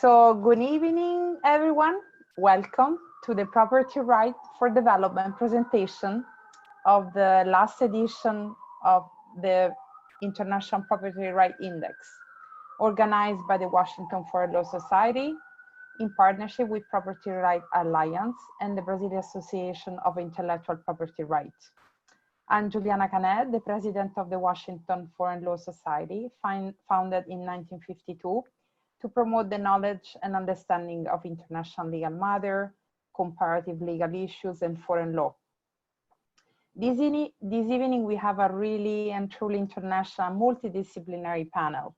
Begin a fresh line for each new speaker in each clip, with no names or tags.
So good evening, everyone. Welcome to the Property Right for Development presentation of the last edition of the International Property Right Index, organized by the Washington Foreign Law Society in partnership with Property Right Alliance and the Brazilian Association of Intellectual Property Rights. I'm Juliana Canet, the president of the Washington Foreign Law Society, founded in 1952, to promote the knowledge and understanding of international legal matter, comparative legal issues, and foreign law. This evening, we have a really and truly international multidisciplinary panel.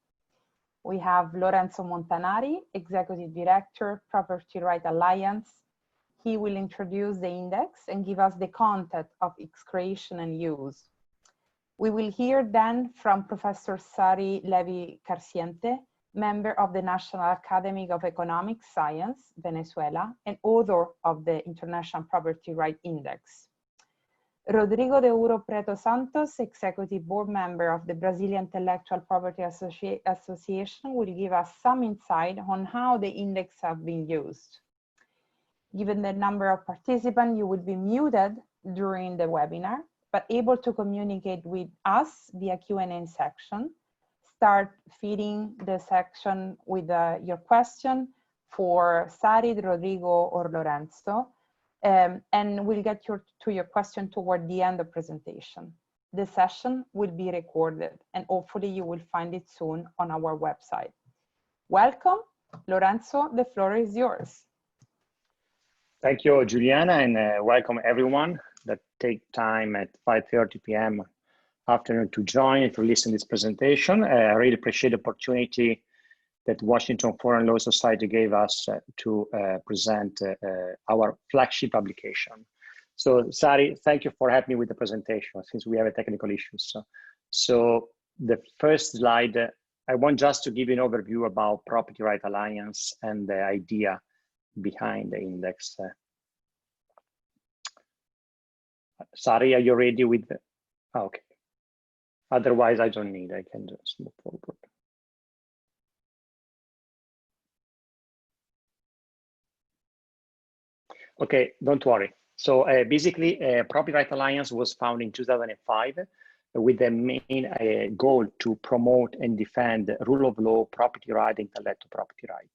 We have Lorenzo Montanari, Executive Director, Property Right Alliance. He will introduce the index and give us the content of its creation and use. We will hear then from Professor Sari Levi-Carciente, member of the National Academy of Economic Science, Venezuela, and author of the International Property Right Index. Rodrigo de Uro Preto Santos, Executive Board Member of the Brazilian Intellectual Property Association, will give us some insight on how the index have been used. Given the number of participants, you will be muted during the webinar, but able to communicate with us via Q&A section. Start feeding the section with your question for Sari, Rodrigo, or Lorenzo, and we'll get to your question toward the end of presentation. The session will be recorded, and hopefully you will find it soon on our website. Welcome, Lorenzo, the floor is yours.
Thank you, Juliana, and welcome everyone that take time at 5:30 p.m. afternoon to join and to listen to this presentation. I really appreciate the opportunity that Washington Foreign Law Society gave us to present our flagship publication. So, Sari, thank you for helping me with the presentation since we have a technical issues. So the first slide, I want just to give you an overview about Property Right Alliance and the idea behind the index. Sari, are you ready with the, okay. Otherwise, I don't need, I can just move forward. Okay, don't worry. So basically, Property Right Alliance was founded in 2005 with the main goal to promote and defend rule of law, property right, intellectual property right.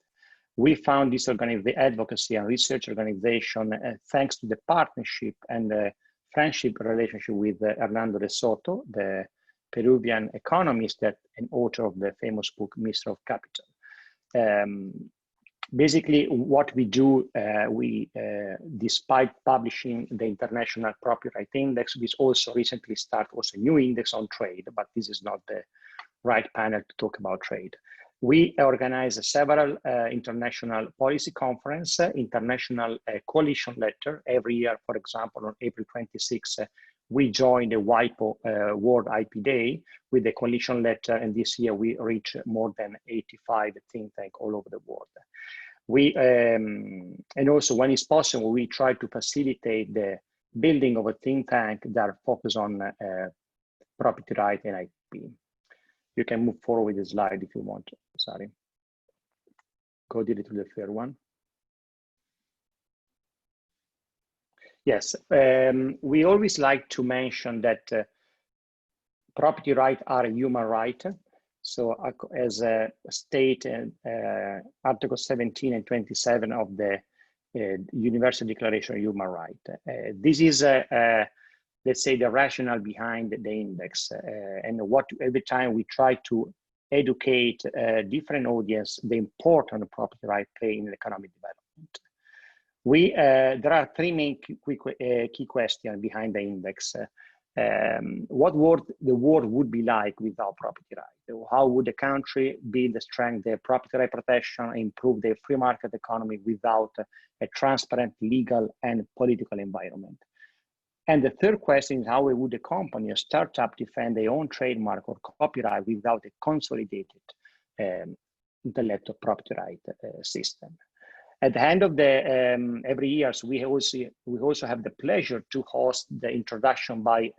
We found this advocacy and research organization thanks to the partnership and the friendship relationship with Hernando de Soto, the Peruvian economist that an author of the famous book, Mr. of Capital. Basically, what we do, despite publishing the International Property Right Index, we also recently started a new index on trade, but this is not the right panel to talk about trade. We organize several international policy conference, international coalition letter every year. For example, on April 26, we joined the WIPO World IP Day with the coalition letter, and this year we reached more than 85 think tanks all over the world. We and also when it's possible, we try to facilitate the building of a think tank that focus on property right and IP. You can move forward with the slide if you want. Sorry. Go directly to the third one. Yes, we always like to mention that property rights are a human right. So as a state, Article 17 and 27 of the Universal Declaration of Human Rights. This is, let's say, the rationale behind the index. And what every time we try to educate different audience, the importance of property right play in economic development. There are three main key questions behind the index. What the world would be like without property right? How would the country build the strength, their property right protection, improve their free market economy without a transparent legal and political environment? And the third question is how would a company, a startup, defend their own trademark or copyright without a consolidated intellectual property right system? At the end of the every year, so we also have the pleasure to host the introduction by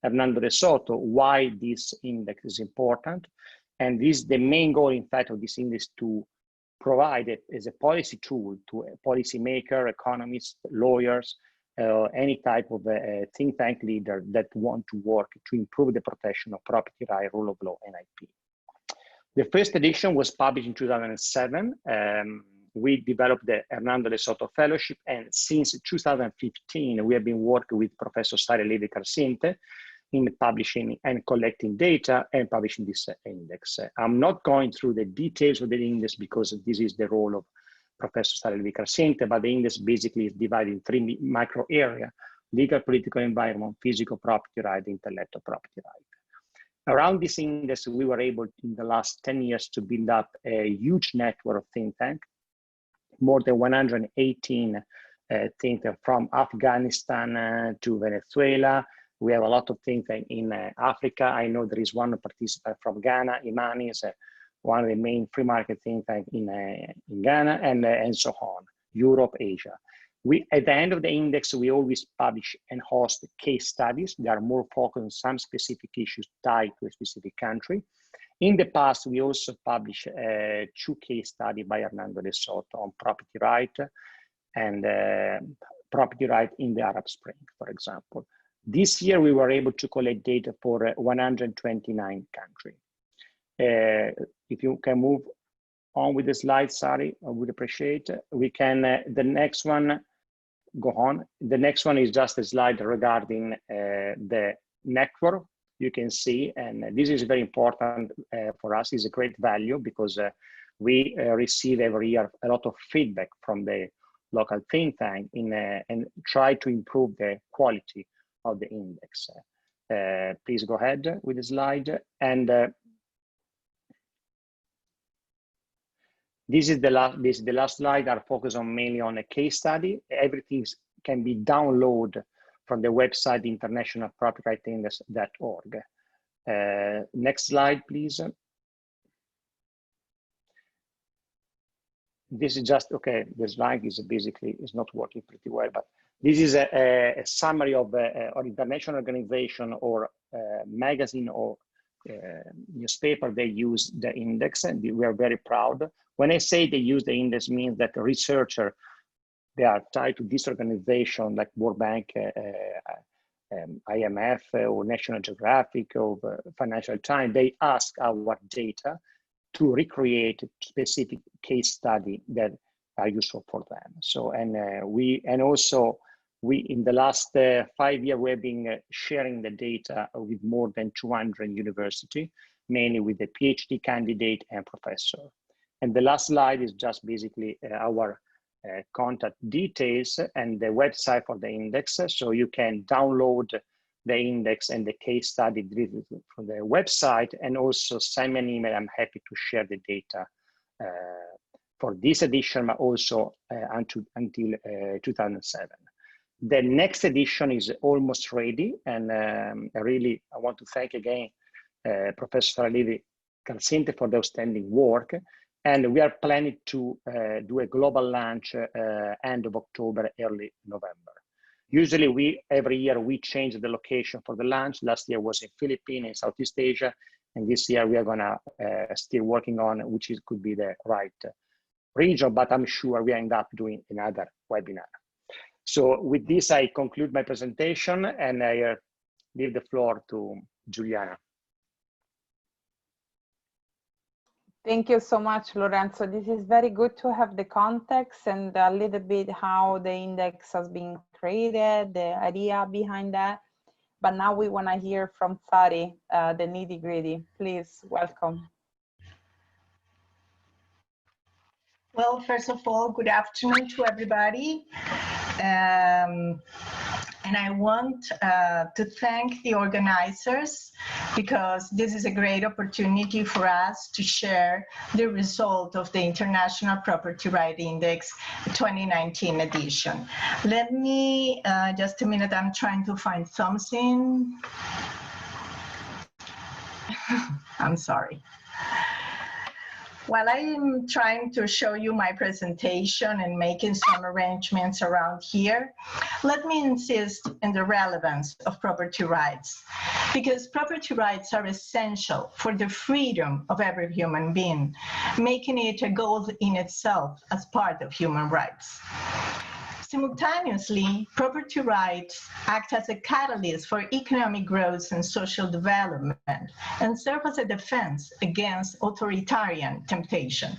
Hernando de Soto, why this index is important. And this the main goal, in fact, of this index to provide it as a policy tool to a policymaker, economists, lawyers, any type of think tank leader that want to work to improve the protection of property right, rule of law, and IP. The first edition was published in 2007. We developed the Hernando de Soto Fellowship, and since 2015, we have been working with Professor Sara Levi-Calcinte in publishing and collecting data and publishing this index. I'm not going through the details of the index because this is the role of Professor Sara Levi-Calcinte, but the index basically is divided in 3 micro areas: legal, political environment, physical property right, intellectual property right. Around this index, we were able in the last 10 years to build up a huge network of think tanks, more than 118 think tanks from Afghanistan to Venezuela. We have a lot of think tanks in Africa. I know there is one participant from Ghana. Imani is one of the main free market think tanks in Ghana, and so on, Europe, Asia. At the end of the index, we always publish and host case studies. They are more focused on some specific issues tied to a specific country. In the past, we also published 2 case studies by Hernando de Soto on property right and property right in the Arab Spring, for example. This year, we were able to collect data for 129 countries. If you can move on with the slide, Sari, I would appreciate it. We can, the next one, go on. The next one is just a slide regarding the network. You can see, and this is very important for us, is a great value because we receive every year a lot of feedback from the local think tank and try to improve the quality of the index. Please go ahead with the slide. And this is the last slide. Our focus on mainly on a case study. Everything can be downloaded from the website internationalpropertyrightindex.org. Next slide, please. This is just, okay, the slide is basically is not working pretty well, but this is a summary of an international organization or magazine or newspaper. They use the index, and we are very proud. When I say they use the index, means that the researcher, they are tied to this organization like World Bank, IMF, or National Geographic, or Financial Times. They ask our data to recreate specific case study that are useful for them. So, and also in the last 5 years, we've been sharing the data with more than 200 universities, mainly with the PhD candidate and professor. And the last slide is just basically our contact details and the website for the index. So you can download the index and the case study from the website, and also send me an email. I'm happy to share the data for this edition, but also until 2007. The next edition is almost ready, and I want to thank again Professor Levi-Calcinte for the outstanding work. And we are planning to do a global launch end of October, early November. Usually every year we change the location for the launch. Last year was in Philippines, in Southeast Asia. And this year we are gonna still working on which could be the right region, but I'm sure we end up doing another webinar. So with this, I conclude my presentation, and I leave the floor to Giuliana.
Thank you so much, Lorenzo. This is very good to have the context and a little bit how the index has been created, the idea behind that. But now we want to hear from Sari, the nitty-gritty. Please, welcome.
Well, first of all, good afternoon to everybody. And I want to thank the organizers, because this is a great opportunity for us to share the result of the International Property Right Index 2019 edition. Let me, just a minute, I'm trying to find something. I'm sorry. While I'm trying to show you my presentation and making some arrangements around here, let me insist on the relevance of property rights, because property rights are essential for the freedom of every human being, making it a goal in itself as part of human rights. Simultaneously, property rights act as a catalyst for economic growth and social development and serve as a defense against authoritarian temptation.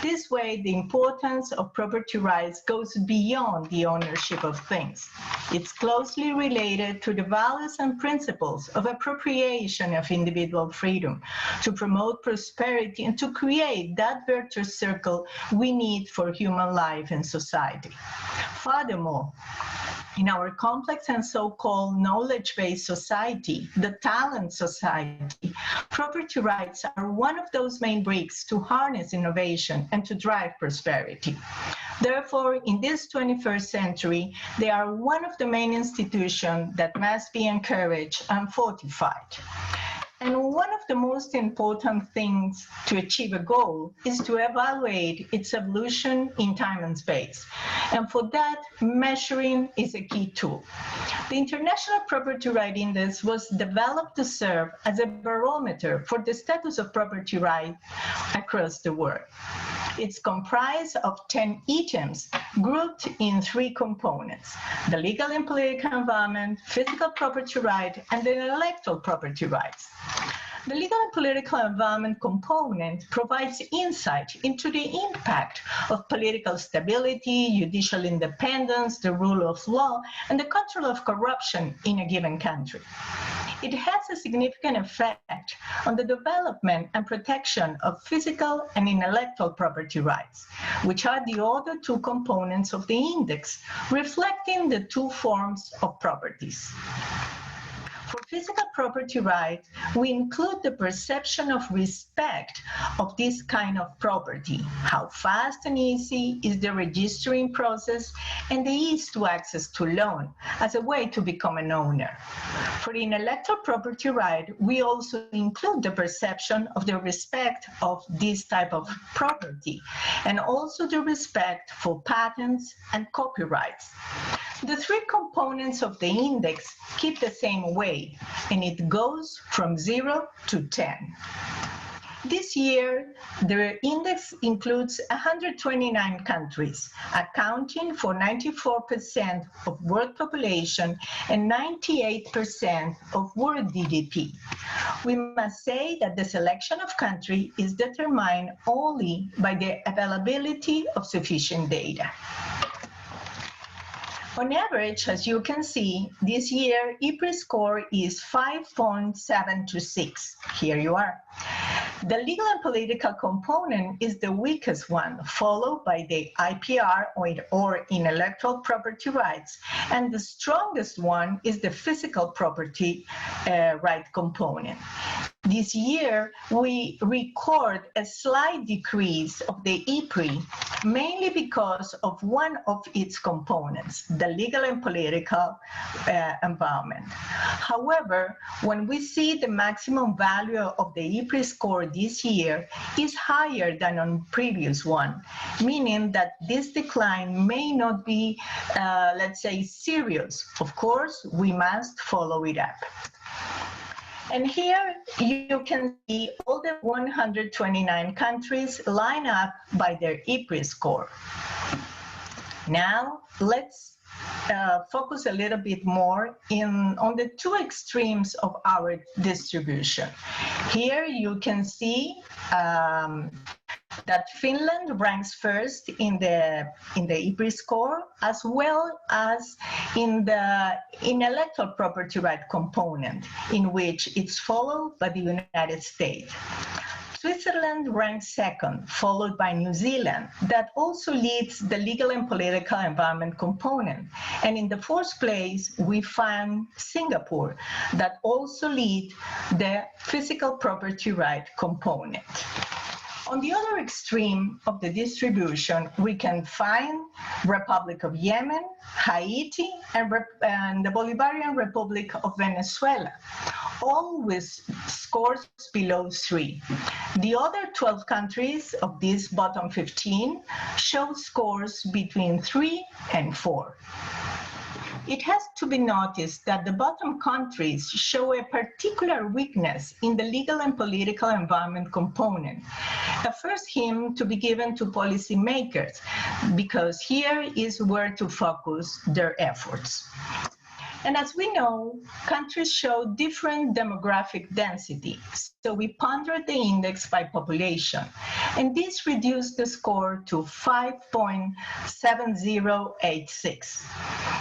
This way, the importance of property rights goes beyond the ownership of things. It's closely related to the values and principles of appropriation of individual freedom, to promote prosperity and to create that virtuous circle we need for human life and society. Furthermore, in our complex and so-called knowledge-based society, the talent society, property rights are one of those main bricks to harness innovation and to drive prosperity. Therefore, in this 21st century, they are one of the main institutions that must be encouraged and fortified. And one of the most important things to achieve a goal is to evaluate its evolution in time and space. And for that, measuring is a key tool. The International Property Right Index was developed to serve as a barometer for the status of property rights across the world. It's comprised of 10 items grouped in 3 components: the legal and political environment, physical property right, and the intellectual property rights. The legal and political environment component provides insight into the impact of political stability, judicial independence, the rule of law, and the control of corruption in a given country. It has a significant effect on the development and protection of physical and intellectual property rights, which are the other 2 components of the index, reflecting the 2 forms of properties. For physical property rights, we include the perception of respect of this kind of property, how fast and easy is the registering process, and the ease to access to loan as a way to become an owner. For the intellectual property right, we also include the perception of the respect of this type of property, and also the respect for patents and copyrights. The 3 components of the index keep the same weight, and it goes from 0 to 10. This year, the index includes 129 countries, accounting for 94% of world population and 98% of world GDP. We must say that the selection of country is determined only by the availability of sufficient data. On average, as you can see, this year, IPRI score is 5.726. Here you are. The legal and political component is the weakest one, followed by the IPR or intellectual property rights, and the strongest one is the physical property right component. This year, we record a slight decrease of the IPRI, mainly because of one of its components, the legal and political environment. However, when we see the maximum value of the IPRI score this year is higher than on previous one, meaning that this decline may not be, let's say, serious. Of course, we must follow it up. And here you can see all the 129 countries line up by their IPRI score. Now, let's focus a little bit more on the 2 extremes of our distribution. Here you can see that Finland ranks first in the IPRI score, as well as in the intellectual property right component, in which it's followed by the United States. Switzerland ranks second, followed by New Zealand, that also leads the legal and political environment component. And in the 4th place, we find Singapore, that also leads the physical property right component. On the other extreme of the distribution, we can find Republic of Yemen, Haiti, and the Bolivarian Republic of Venezuela, all with scores below 3. The other 12 countries of this bottom 15 show scores between 3 and 4. It has to be noticed that the bottom countries show a particular weakness in the legal and political environment component. A first hint to be given to policymakers, because here is where to focus their efforts. And as we know, countries show different demographic density. So we pondered the index by population, and this reduced the score to 5.7086.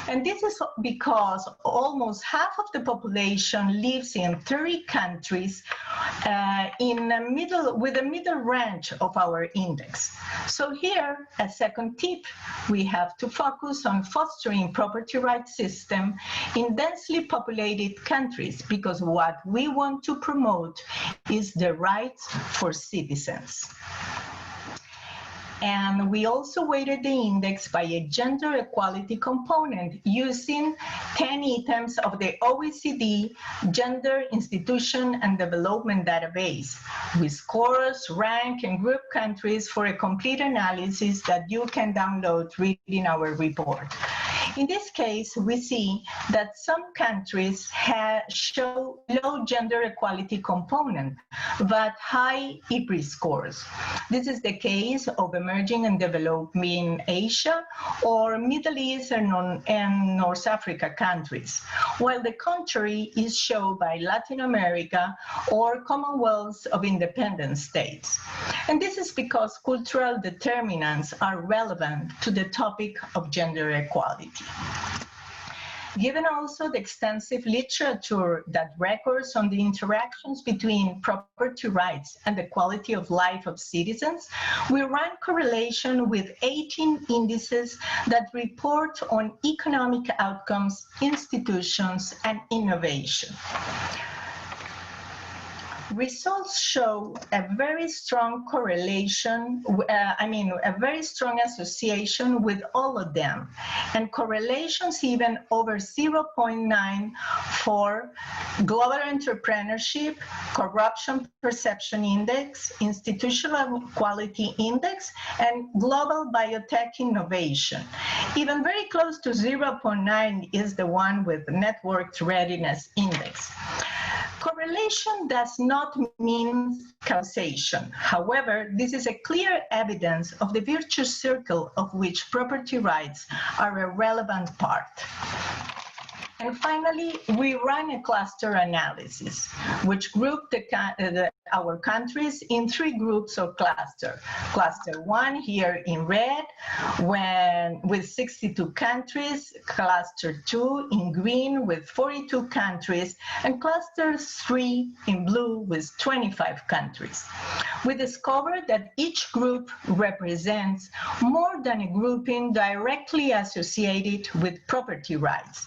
And this is because almost half of the population lives in 30 countries with a middle range of our index. So here, a second tip, we have to focus on fostering property rights system in densely populated countries, because what we want to promote is the rights for citizens. And we also weighted the index by a gender equality component using 10 items of the OECD Gender, Institution, and Development Database, with scores, rank, and group countries for a complete analysis that you can download reading our report. In this case, we see that some countries show low gender equality component, but high IPRI scores. This is the case of emerging and developing Asia or Middle East and North Africa countries, while the contrary is shown by Latin America or Commonwealth of Independent States. And this is because cultural determinants are relevant to the topic of gender equality. Given also the extensive literature that records on the interactions between property rights and the quality of life of citizens, we ran correlation with 18 indices that report on economic outcomes, institutions, and innovation. Results show a very strong correlation, a very strong association with all of them, and correlations even over 0.9 for global entrepreneurship, corruption perception index, institutional quality index, and global biotech innovation. Even very close to 0.9 is the one with networked readiness index. Correlation does not mean causation. However, this is a clear evidence of the virtuous circle of which property rights are a relevant part. And finally, we ran a cluster analysis, which grouped our countries in 3 groups of cluster. Cluster 1 here in red, with 62 countries, cluster 2 in green with 42 countries, and cluster 3 in blue with 25 countries. We discovered that each group represents more than a grouping directly associated with property rights.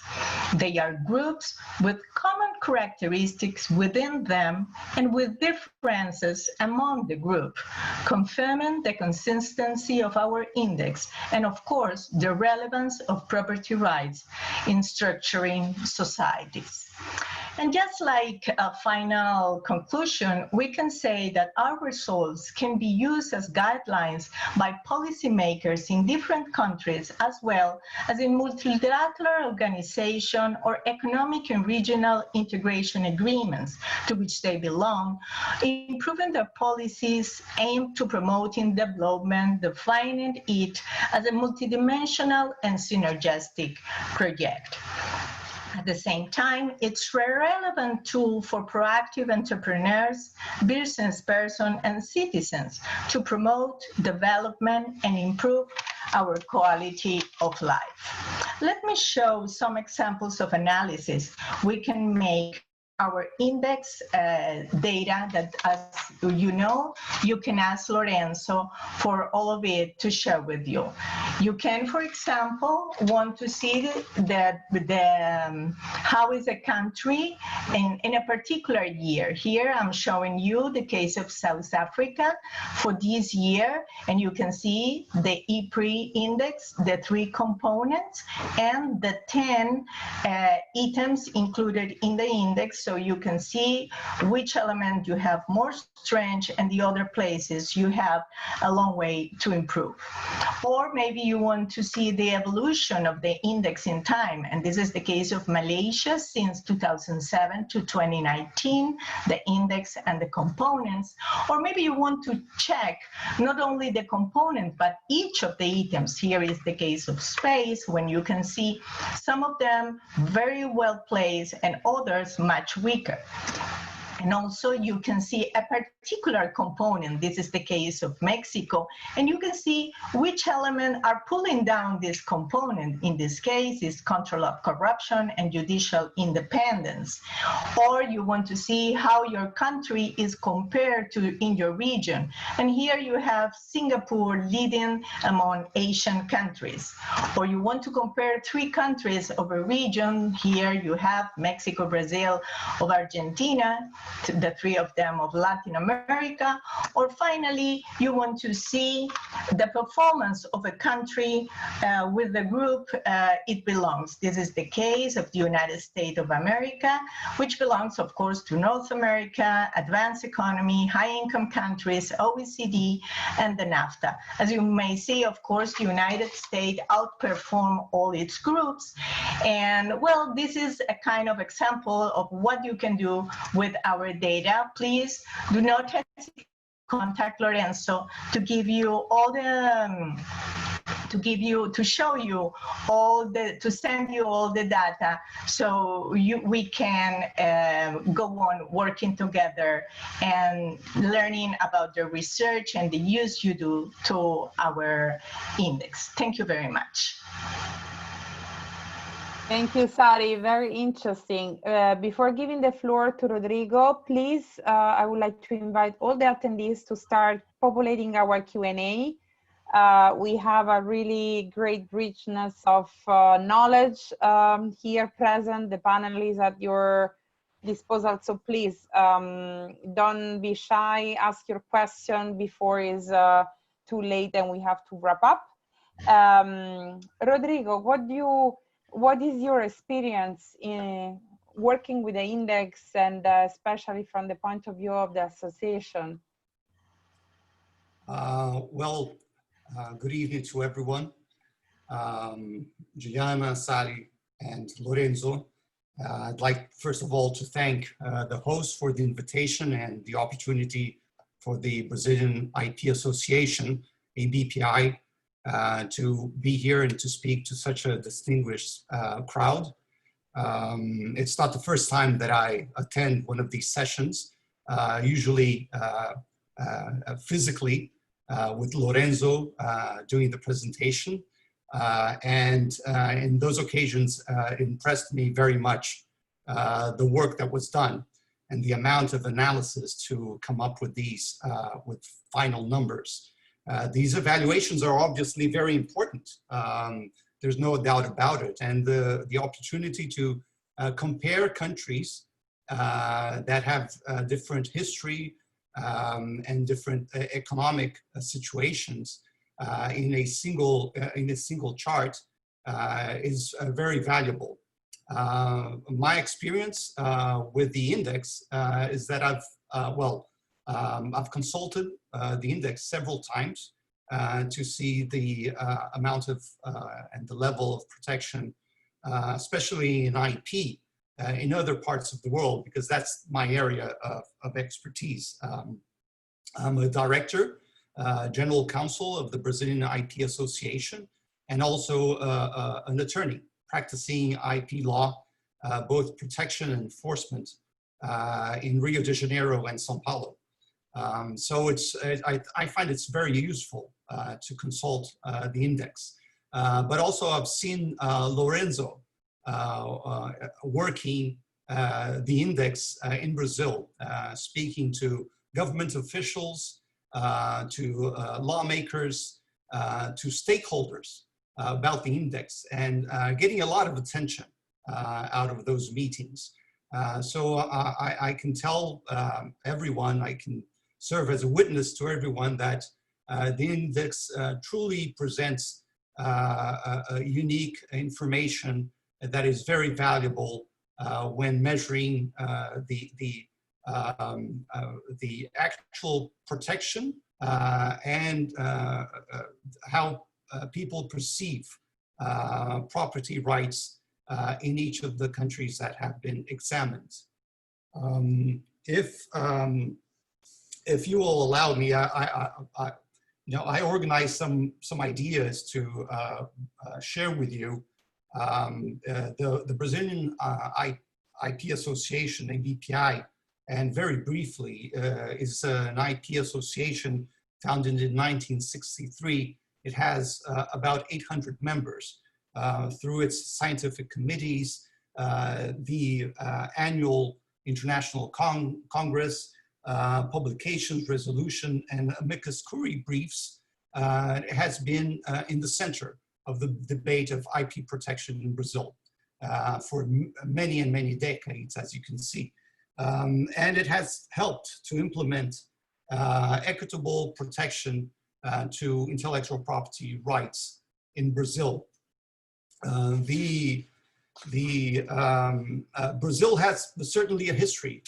They are groups with common characteristics within them and with differences among the group, confirming the consistency of our index and, of course, the relevance of property rights in structuring societies. And just like a final conclusion, we can say that our results can be used as guidelines by policymakers in different countries, as well as in multilateral organizations or economic and regional integration agreements to which they belong, improving their policies aimed to promoting development, defining it as a multidimensional and synergistic project. At the same time, it's a relevant tool for proactive entrepreneurs, business persons, and citizens to promote development and improve our quality of life. Let me show some examples of analysis we can make our index data that, as you know, you can ask Lorenzo for all of it to share with you. You can, for example, want to see that how is a country in a particular year. Here I'm showing you the case of South Africa for this year, and you can see the IPRI index, the 3 components, and the 10 items included in the index, so you can see which element you have more strength and the other places you have a long way to improve. Or maybe you want to see the evolution of the index in time, and this is the case of Malaysia since 2007 to 2019, the index and the components. Or maybe you want to check not only the component but each of the items. Here is the case of space, when you can see some of them very well placed and others much weaker. And also you can see a particular component. This is the case of Mexico. And you can see which element are pulling down this component. In this case, is control of corruption and judicial independence. Or you want to see how your country is compared to in your region. And here you have Singapore leading among Asian countries. Or you want to compare 3 countries of a region. Here you have Mexico, Brazil, or Argentina, the 3 of them of Latin America. Or finally, you want to see the performance of a country with the group it belongs. This is the case of the United States of America, which belongs, of course, to North America, advanced economy, high-income countries, OECD, and the NAFTA. As you may see, of course, the United States outperform all its groups. And, well, this is a kind of example of what you can do with our data. Please do not hesitate to contact Lorenzo to give you all the to show you all the, to send you all the data, so we can go on working together and learning about the research and the use you do to our index. Thank you very much.
Thank you, Sari. Very interesting. Before giving the floor to Rodrigo, please, I would like to invite all the attendees to start populating our Q&A. We have a really great richness of knowledge here present. The panel is at your disposal, so please don't be shy. Ask your question before it's too late and we have to wrap up. Rodrigo, what is your experience in working with the index, and especially from the point of view of the association?
Good evening to everyone. Juliana, Sari, and Lorenzo. I'd like, first of all, to thank the host for the invitation and the opportunity for the Brazilian IP Association, ABPI, to be here and to speak to such a distinguished crowd. It's not the first time that I attend one of these sessions, usually physically, with Lorenzo doing the presentation. And in those occasions, it impressed me very much the work that was done and the amount of analysis to come up with these with final numbers. These evaluations are obviously very important. There's no doubt about it. And the opportunity to compare countries that have different history and different economic situations in a single chart is very valuable. My experience with the index is that I've consulted the index several times to see the amount of and the level of protection, especially in IP, in other parts of the world, because that's my area of expertise. I'm a director, general counsel of the Brazilian IP Association, and also an attorney practicing IP law, both protection and enforcement in Rio de Janeiro and Sao Paulo. So I find it's very useful to consult the index. But also I've seen Lorenzo working the index in Brazil, speaking to government officials, to lawmakers, to stakeholders about the index and getting a lot of attention out of those meetings. So I can tell everyone, I can serve as a witness to everyone that the index truly presents unique information that is very valuable when measuring the actual protection and how people perceive property rights in each of the countries that have been examined. If you will allow me, I organized some ideas to share with you. The Brazilian IP Association, IPRI, and very briefly, is an IP association founded in 1963. It has about 800 members through its scientific committees, the annual International Congress, publications, resolution, and amicus curiae briefs. It has been in the center of the debate of IP protection in Brazil for many and many decades, as you can see. And it has helped to implement equitable protection to intellectual property rights in Brazil. Brazil has certainly a history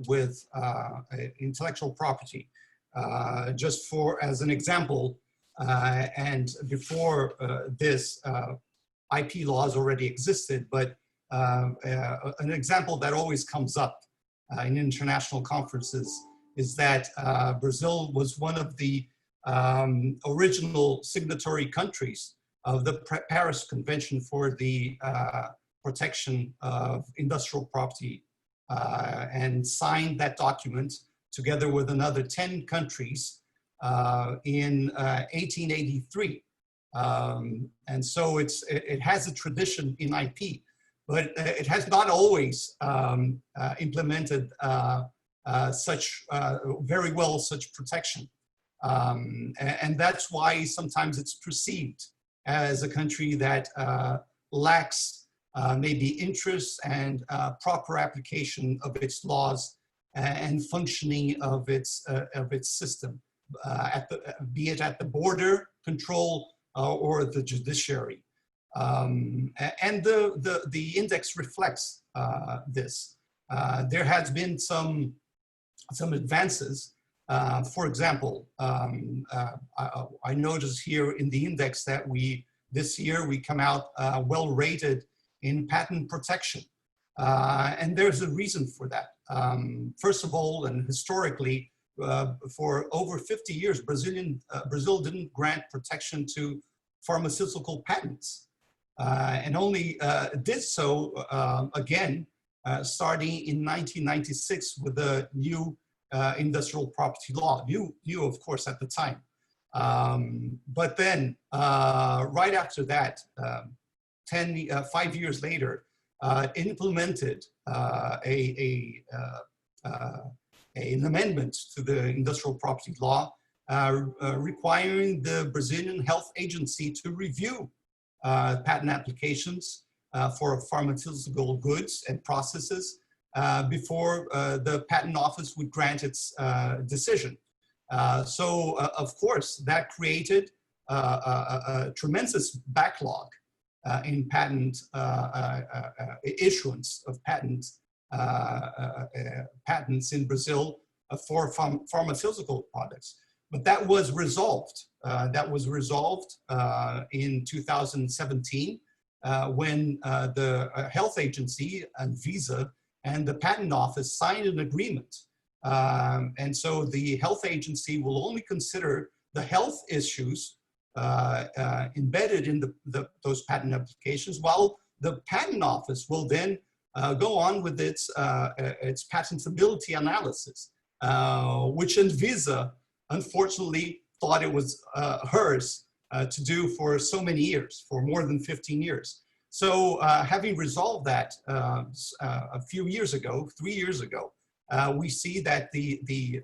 with intellectual property. Just as an example, and before this, IP laws already existed, but an example that always comes up in international conferences is that Brazil was one of the original signatory countries of the Paris Convention for the protection of industrial property and signed that document together with another 10 countries in 1883. And so it has a tradition in IP, but it has not always implemented very well such protection. And that's why sometimes it's perceived as a country that lacks maybe interest and proper application of its laws and functioning of its system, be it at the border control or the judiciary. And the index reflects this. There has been some advances. For example, I noticed here in the index that this year we come out well rated in patent protection. And there's a reason for that. First of all, and historically, for over 50 years, Brazil didn't grant protection to pharmaceutical patents, and only did so again starting in 1996 with the new industrial property law, new of course at the time. But then right after that, 5 years later, implemented an amendment to the industrial property law requiring the Brazilian Health Agency to review patent applications for pharmaceutical goods and processes before the patent office would grant its decision. So of course, that created a tremendous backlog in patent issuance of patents in Brazil for pharmaceutical products. But that was resolved. In 2017 when the health agency and Visa and the patent office signed an agreement. And so the health agency will only consider the health issues embedded in those patent applications, while the patent office will then go on with its patentability analysis, which Visa, unfortunately, thought it was hers to do for so many years, for more than 15 years. So having resolved that a few years ago, 3 years ago, we see that the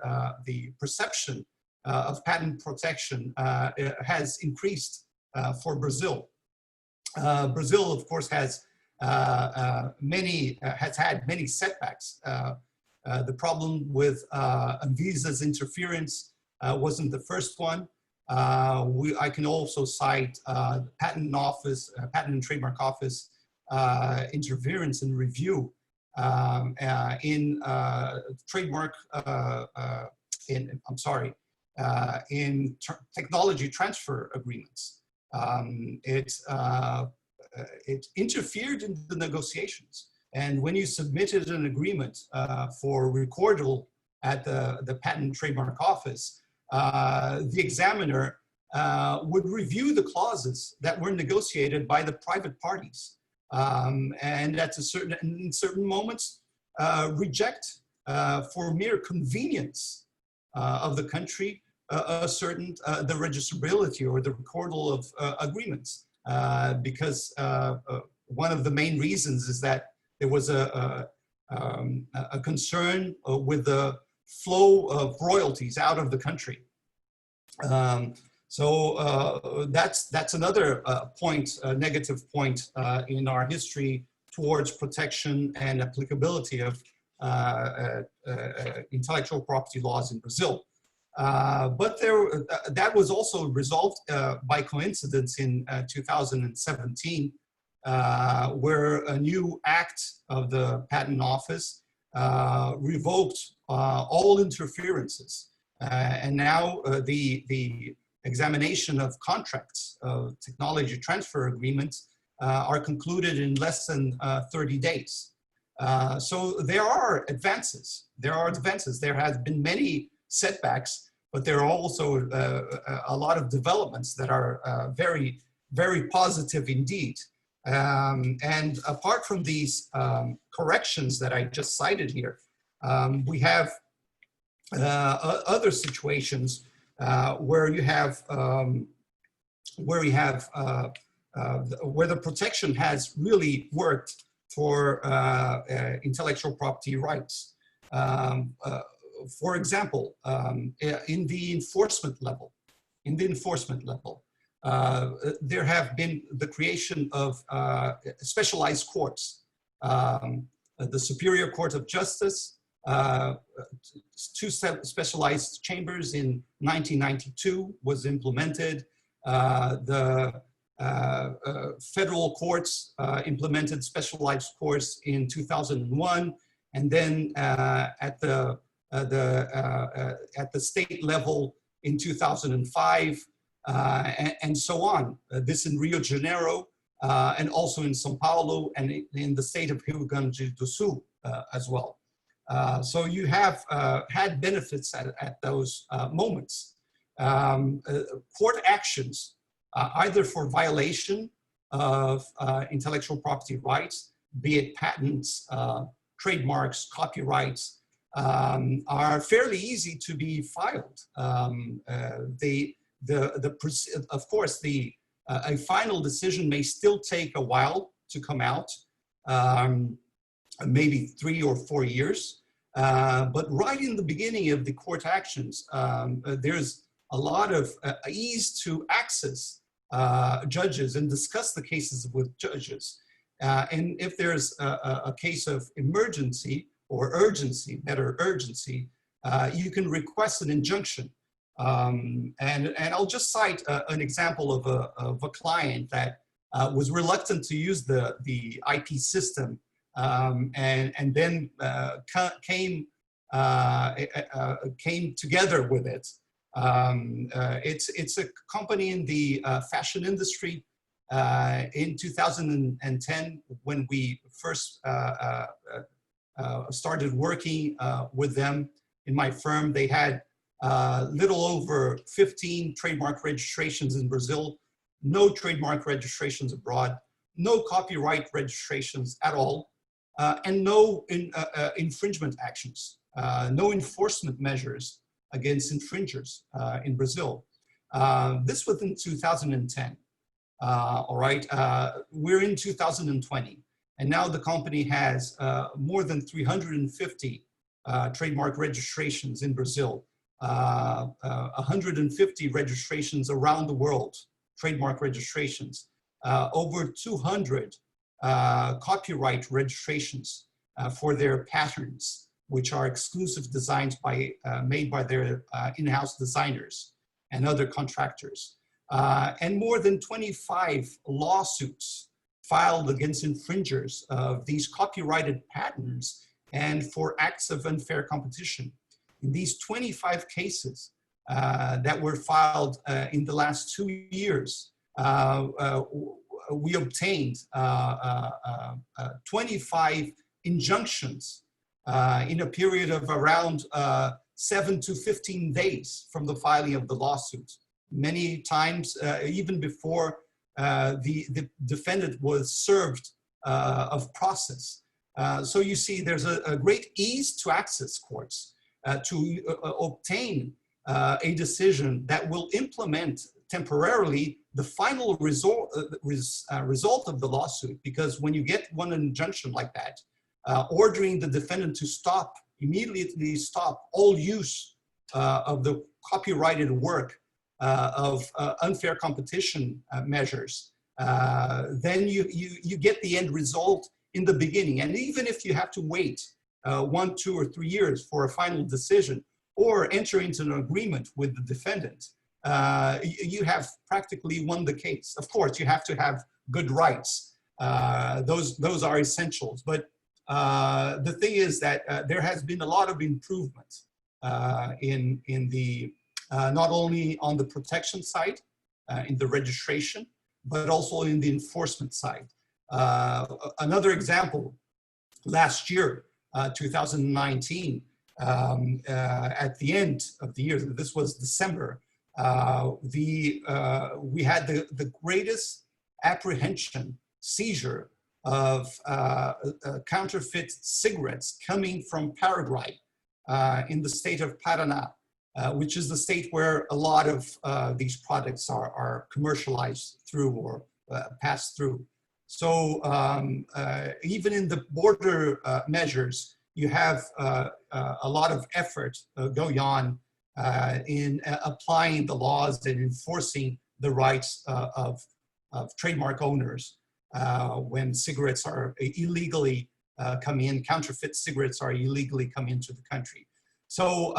perception of patent protection has increased for Brazil. Brazil, of course, has had many setbacks. The problem with Anvisa's interference wasn't the first one. I can also cite Patent and Trademark Office interference and review in technology transfer agreements. It interfered in the negotiations. And when you submitted an agreement for recordal at the Patent and Trademark Office, the examiner would review the clauses that were negotiated by the private parties. And in certain moments, reject for mere convenience of the country the registrability or the recordal of agreements, because one of the main reasons is that there was a concern with the flow of royalties out of the country. That's another negative point in our history towards protection and applicability of intellectual property laws in Brazil. But that was also resolved by coincidence in 2017, where a new act of the Patent Office revoked all interferences. And now the examination of contracts of technology transfer agreements are concluded in less than 30 days. So there are advances. There have been many setbacks, but there are also a lot of developments that are very, very positive indeed. And apart from these corrections that I just cited here, we have other situations where the protection has really worked for intellectual property rights. For example, in the enforcement level, there have been the creation of specialized courts. The Superior Court of Justice, two specialized chambers in 1992 was implemented. The federal courts implemented specialized courts in 2001, and then at the state level in 2005, and so on. This in Rio de Janeiro, and also in São Paulo, and in the state of Rio Grande do Sul as well. So you have had benefits at those moments. Court actions, either for violation of intellectual property rights, be it patents, trademarks, copyrights, are fairly easy to be filed. Of course, a final decision may still take a while to come out, maybe 3 or 4 years. But right in the beginning of the court actions, there's a lot of ease to access judges and discuss the cases with judges. And if there's a case of emergency or urgency, better urgency, you can request an injunction. And I'll just cite an example of a client that was reluctant to use the IP system, and then came together with it. It's a company in the fashion industry. In 2010, when we first started working with them in my firm, they had little over 15 trademark registrations in Brazil, no trademark registrations abroad, no copyright registrations at all, and no infringement actions, no enforcement measures against infringers in Brazil. This was in 2010. All right, we're in 2020, and now the company has more than 350 trademark registrations in Brazil, 150 registrations around the world. trademark registrations, over 200 copyright registrations for their patterns, which are exclusive designs made by their in-house designers and other contractors, and more than 25 lawsuits filed against infringers of these copyrighted patents and for acts of unfair competition. In these 25 cases that were filed in the last 2 years, we obtained 25 injunctions in a period of around 7 to 15 days from the filing of the lawsuit. Many times, even before the defendant was served of process. So you see, there's a great ease to access courts to obtain a decision that will implement temporarily the final result of the lawsuit. Because when you get one injunction like that, ordering the defendant to immediately stop all use of the copyrighted work of unfair competition measures, then you get the end result in the beginning. And even if you have to wait 1, 2, or 3 years for a final decision, or enter into an agreement with the defendant, you have practically won the case. Of course, you have to have good rights. Those are essentials. But the thing is that there has been a lot of improvement in the not only on the protection side, in the registration, but also in the enforcement side. Another example, last year, 2019, at the end of the year, this was December, we had the greatest apprehension, seizure of counterfeit cigarettes coming from Paraguay in the state of Paraná, which is the state where a lot of these products are commercialized through or passed through. So even in the border measures, you have a lot of effort going on in applying the laws and enforcing the rights of trademark owners when cigarettes are illegally coming in, counterfeit cigarettes are illegally coming into the country. So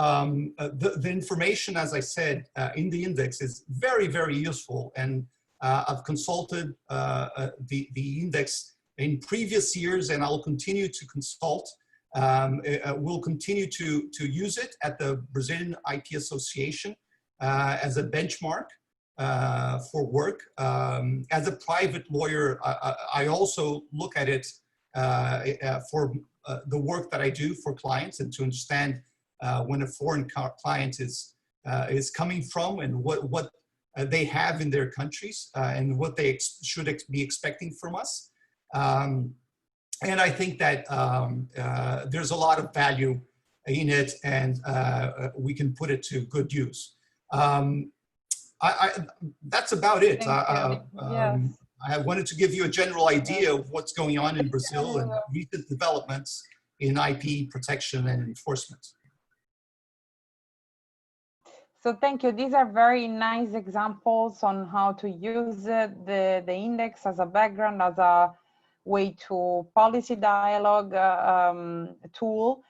the information, as I said, in the index is very, very useful. And I've consulted the index in previous years, and I'll continue to consult. We'll continue to use it at the Brazilian IP Association as a benchmark for work. As a private lawyer, I also look at it for the work that I do for clients, and to understand when a foreign client is coming from and what they have in their countries and what they should be expecting from us. And I think that there's a lot of value in it, and we can put it to good use. That's about it.
Yes.
I wanted to give you a general idea of what's going on in Brazil and recent developments in IP protection and enforcement.
So thank you. These are very nice examples on how to use the index as a background, as a way to policy dialogue tool.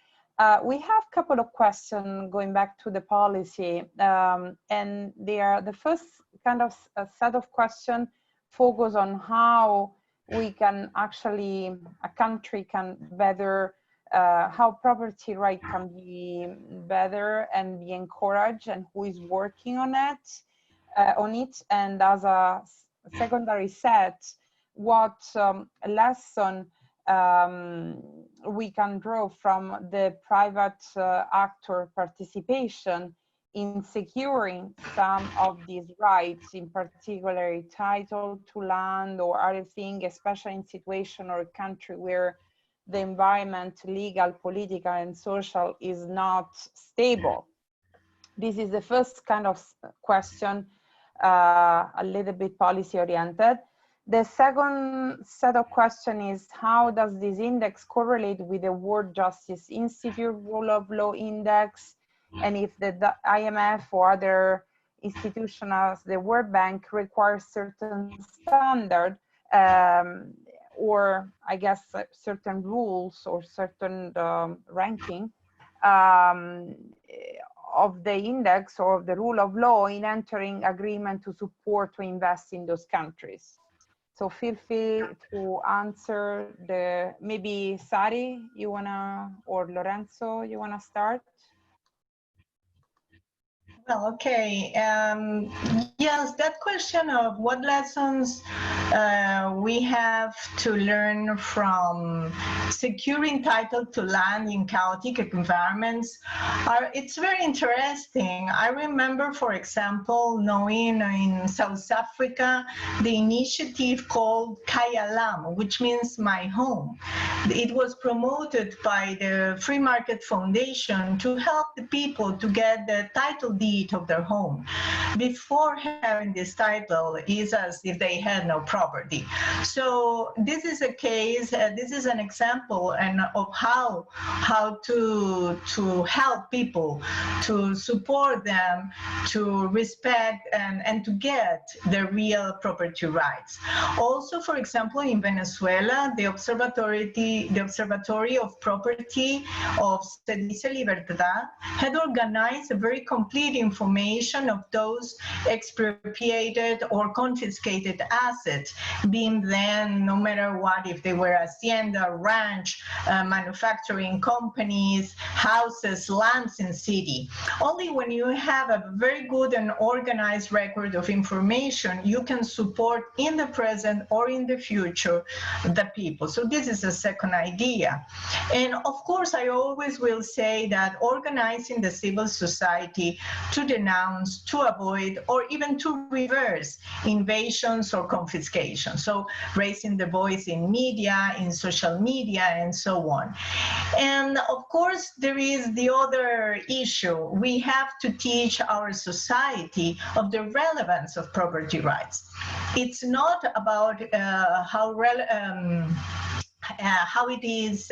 We have a couple of questions going back to the policy, and they are the first kind of set of questions focus on how we can actually, a country can better, how property right can be better and be encouraged, and who is working on it, and as a secondary set, what lesson we can draw from the private actor participation in securing some of these rights, in particular title to land or other things, especially in situation or country where the environment, legal, political, and social is not stable. This is the first kind of question, a little bit policy oriented. The second set of questions is, how does this index correlate with the World Justice Institute Rule of Law Index? And if the IMF or other institution as the World Bank requires certain standard, or I guess certain rules or certain ranking of the index or of the rule of law in entering agreement to support to invest in those countries. So feel free to answer maybe Sari, you wanna, or Lorenzo, you wanna start?
Well, okay. Yes, that question of what lessons we have to learn from securing title to land in chaotic environments, it's very interesting. I remember, for example, knowing in South Africa, the initiative called Kayalam, which means my home. It was promoted by the Free Market Foundation to help the people to get the title deed of their home. Before having this title is as if they had no property. So this is a case, this is an example and of how to help people, to support them, to respect and to get the real property rights. Also, for example, in Venezuela, the Observatory of Property of Se Dice Libertad had organized a very complete information of those expropriated or confiscated assets, being then no matter what, if they were hacienda, ranch, manufacturing companies, houses, lands in city. Only when you have a very good and organized record of information, you can support in the present or in the future the people. So this is a second idea. And of course, I always will say that organizing the civil society to denounce, to avoid, or even to reverse invasions or confiscation. So raising the voice in media, in social media, and so on. And of course, there is the other issue. We have to teach our society of the relevance of property rights. It's not about how it is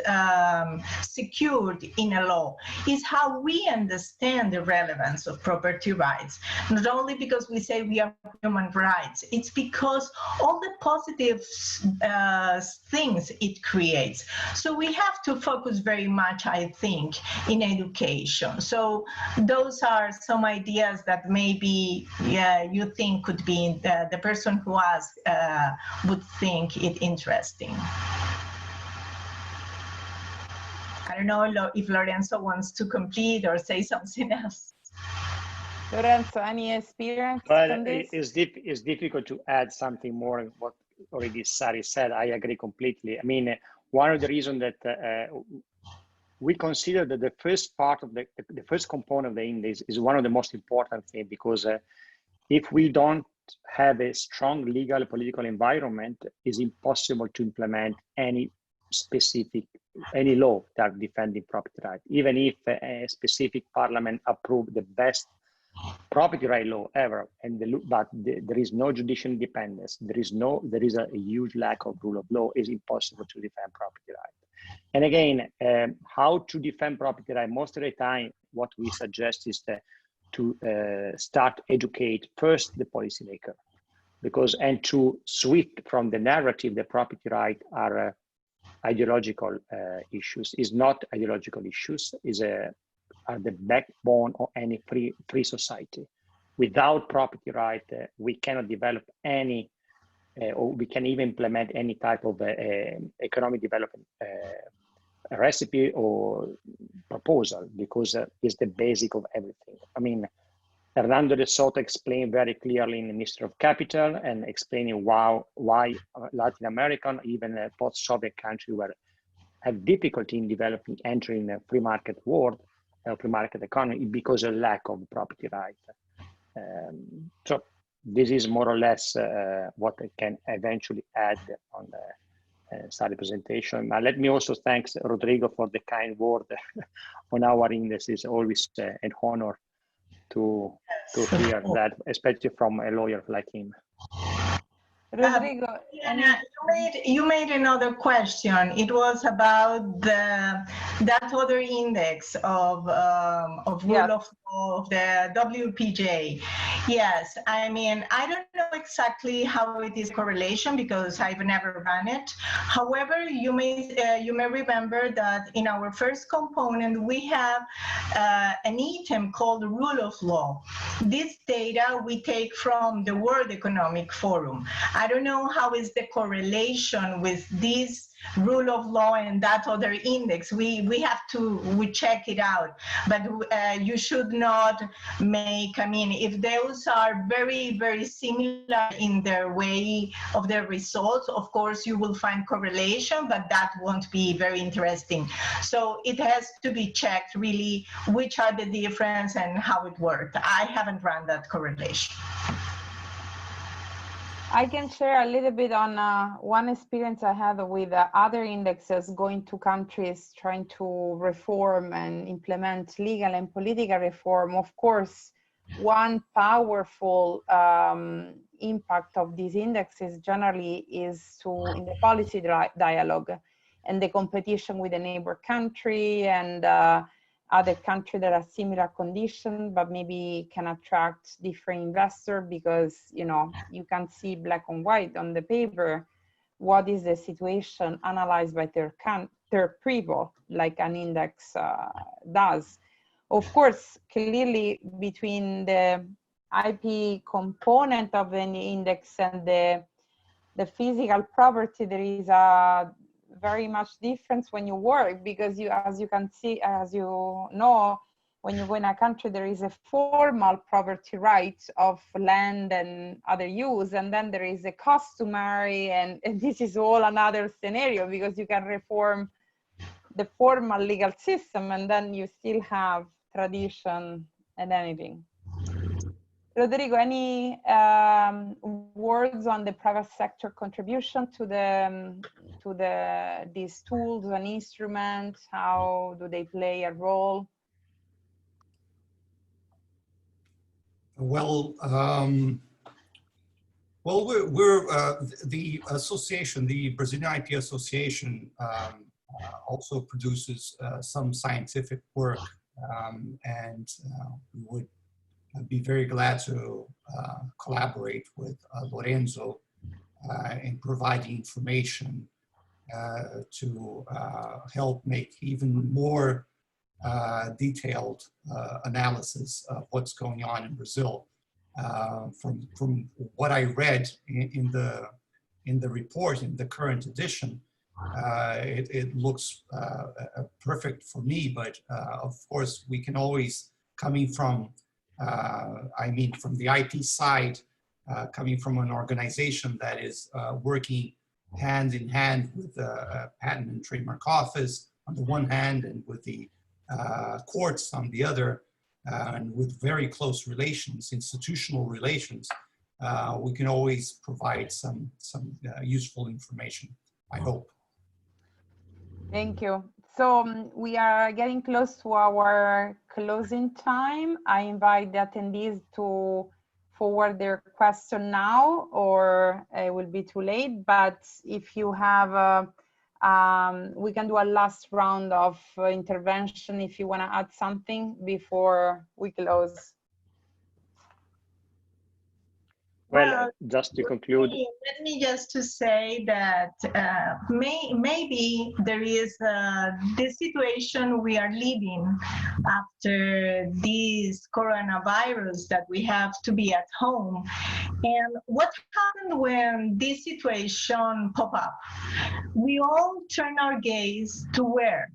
secured in a law, is how we understand the relevance of property rights. Not only because we say we are human rights, it's because all the positive things it creates. So we have to focus very much, I think, in education. So those are some ideas that maybe you think could be, the person who asked would think it interesting. I don't know if Lorenzo wants to complete or say something else.
Lorenzo, any experience on this?
It's difficult to add something more on what already Sari said. I agree completely. I mean, one of the reasons that we consider that the first part of the first component of the index is one of the most important things, because if we don't have a strong legal political environment, it's impossible to implement any law that defending property right. Even if a specific parliament approved the best property right law ever, but there is no judicial independence, there is a huge lack of rule of law, it's impossible to defend property right. And again, how to defend property right? Most of the time, what we suggest is to start educate first the policymaker, and to switch from the narrative that property right are ideological issues. Is not ideological issues, are the backbone of any free society. Without property right, we cannot develop any, or we can even implement any type of economic development recipe or proposal, because it's the basic of everything. I mean, Hernando de Soto explained very clearly in the Ministry of Capital, and explaining why Latin American, even a post-Soviet country, have difficulty in developing, entering a free market world, free market economy, because of lack of property right. So this is more or less what I can eventually add on the study presentation. Now, let me also thank Rodrigo for the kind word on our index. It's always an honor to hear that, especially from a lawyer like him.
Rodrigo,
you made another question. It was about that other index of rule of of the WPJ. Yes, I mean, I don't know exactly how it is correlation because I've never run it. However, you may remember that in our first component, we have an item called rule of law. This data we take from the World Economic Forum. I don't know how is the correlation with this rule of law and that other index. We check it out, but you should not make, I mean, if those are very, very similar in their way of their results, of course you will find correlation, but that won't be very interesting. So it has to be checked really which are the difference and how it worked. I haven't run that correlation.
I can share a little bit on one experience I had with other indexes going to countries trying to reform and implement legal and political reform. Of course, one powerful impact of these indexes generally is in the policy dialogue and the competition with the neighbor country and other countries that are similar condition, but maybe can attract different investors because, you know, you can see black and white on the paper what is the situation analyzed by their people, like an index does. Of course, clearly between the IP component of an index and the physical property, there is a very much difference when you work, because as you know, when you go in a country, there is a formal property right of land and other use, and then there is a customary, and this is all another scenario because you can reform the formal legal system and then you still have tradition and anything. Rodrigo, any words on the private sector contribution to these tools and instruments? How do they play a role?
Well, the association, the Brazilian IP Association, also produces some scientific work, and we would be very glad to collaborate with Lorenzo in providing information to help make even more detailed analysis of what's going on in Brazil. From what I read in the report, in the current edition, it looks perfect for me, but of course we can always, coming from from the IP side, coming from an organization that is working hand in hand with the Patent and Trademark Office on the one hand, and with the courts on the other, and with very close relations, institutional relations, we can always provide some useful information, I hope.
Thank you. So we are getting close to our closing time. I invite the attendees to forward their question now, or it will be too late. But if you have, we can do a last round of intervention if you want to add something before we close.
Well, just to conclude.
Let me just to say that maybe there is the situation we are living after this coronavirus, that we have to be at home. And what happened when this situation pop up? We all turn our gaze to where?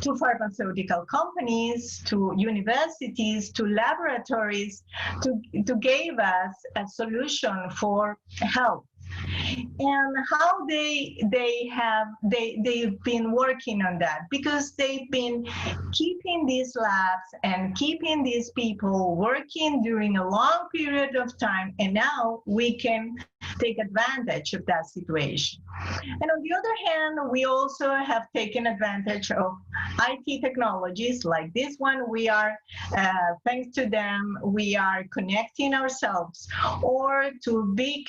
To pharmaceutical companies, to universities, to laboratories, to give us a solution for health. And how they've been working on that, because they've been keeping these labs and keeping these people working during a long period of time, and now we can take advantage of that situation. And on the other hand, we also have taken advantage of IT technologies like this one. We are, thanks to them, we are connecting ourselves or to big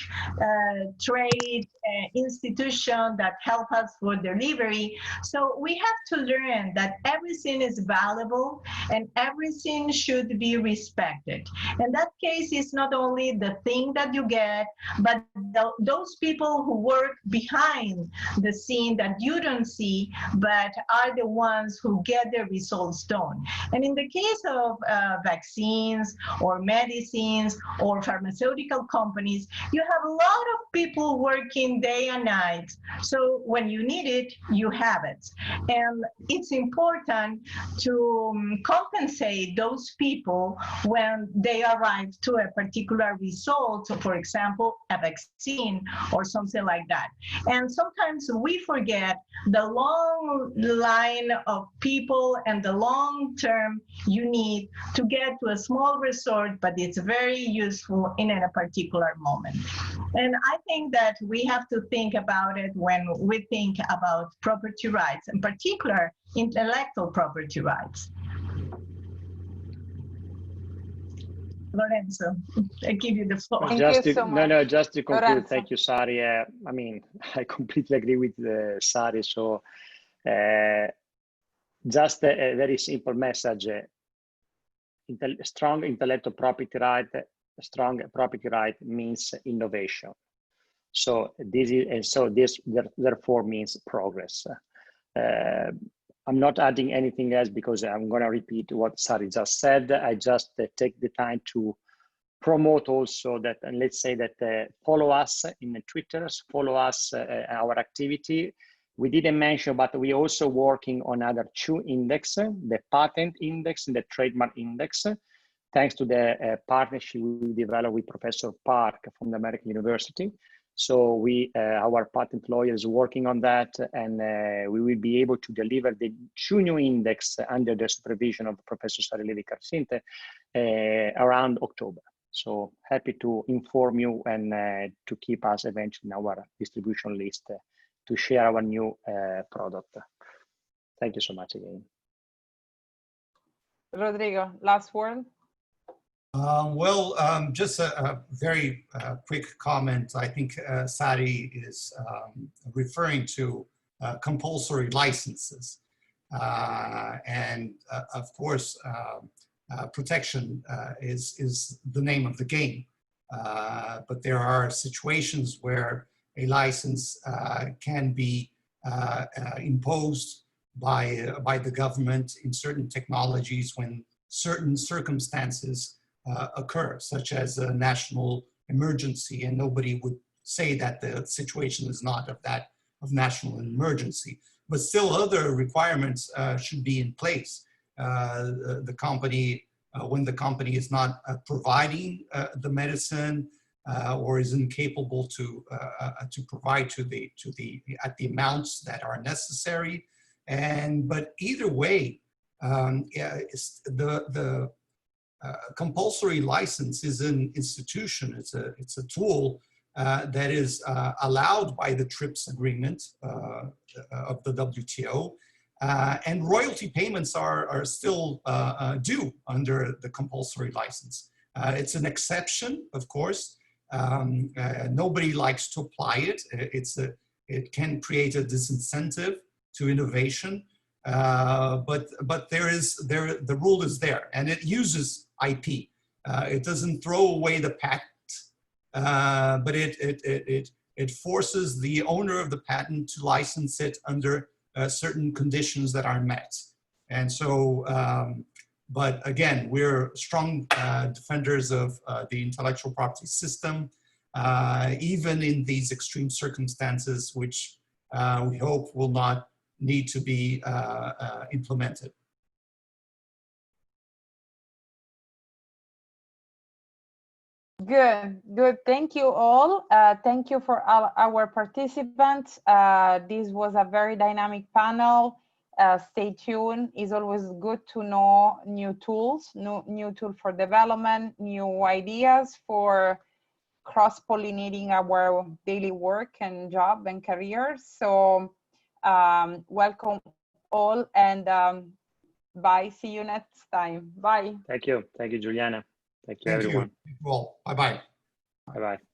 trade institutions that help us for delivery. So we have to learn that everything is valuable and everything should be respected. In that case, it's not only the thing that you get, but those people who work behind the scene that you don't see, but are the ones who get the results done. And in the case of vaccines or medicines or pharmaceutical companies, you have a lot of people working day and night. So when you need it, you have it. And it's important to compensate those people when they arrive to a particular result. So for example, a vaccine or something like that. And sometimes we forget the long line of people and the long term you need to get to a small resort, but it's very useful in a particular moment. And I think that we have to think about it when we think about property rights, in particular, intellectual property rights. Lorenzo, I give you the floor.
Thank you so much.
No, just to conclude,
Lorenzo.
thank you, Sari. I mean, I completely agree with Sari. So just a very simple message. Strong intellectual property right, strong property right means innovation. So this therefore means progress. I'm not adding anything else because I'm going to repeat what Sari just said. I just take the time to promote also that, and let's say that follow us in the Twitters, follow us, our activity. We didn't mention, but we're also working on other two indexes, the patent index and the trademark index, thanks to the partnership we developed with Professor Park from the American University. So our patent lawyer is working on that, and we will be able to deliver the two new index under the supervision of Professor Sari Levi-Carcinte around October. So happy to inform you and to keep us eventually in our distribution list to share our new product. Thank you so much again.
Rodrigo, last word.
Just a very quick comment. I think Sari is referring to compulsory licenses. And of course, protection is the name of the game. But there are situations where a license can be imposed by the government in certain technologies when certain circumstances occur, such as a national emergency, and nobody would say that the situation is not of national emergency. But still other requirements should be in place. The company, when the company is not providing the medicine or is incapable to provide at the amounts that are necessary. But either way, the compulsory license is an institution. It's a tool that is allowed by the TRIPS agreement of the WTO, and royalty payments are still due under the compulsory license. It's an exception, of course. Nobody likes to apply it. It can create a disincentive to innovation. But the rule is there, and it uses IP. It doesn't throw away the patent, but it forces the owner of the patent to license it under certain conditions that are met. And so, but again, we're strong defenders of the intellectual property system, even in these extreme circumstances, which we hope will not need to be implemented.
Good. Thank you all. Thank you for all our participants. This was a very dynamic panel. Stay tuned. It's always good to know new tools, new tool for development, new ideas for cross-pollinating our daily work and job and career. So welcome all, and bye. See you next time. Bye.
Thank you, Juliana. Thank you,
Thank
everyone.
you all. Bye-bye.
Bye-bye.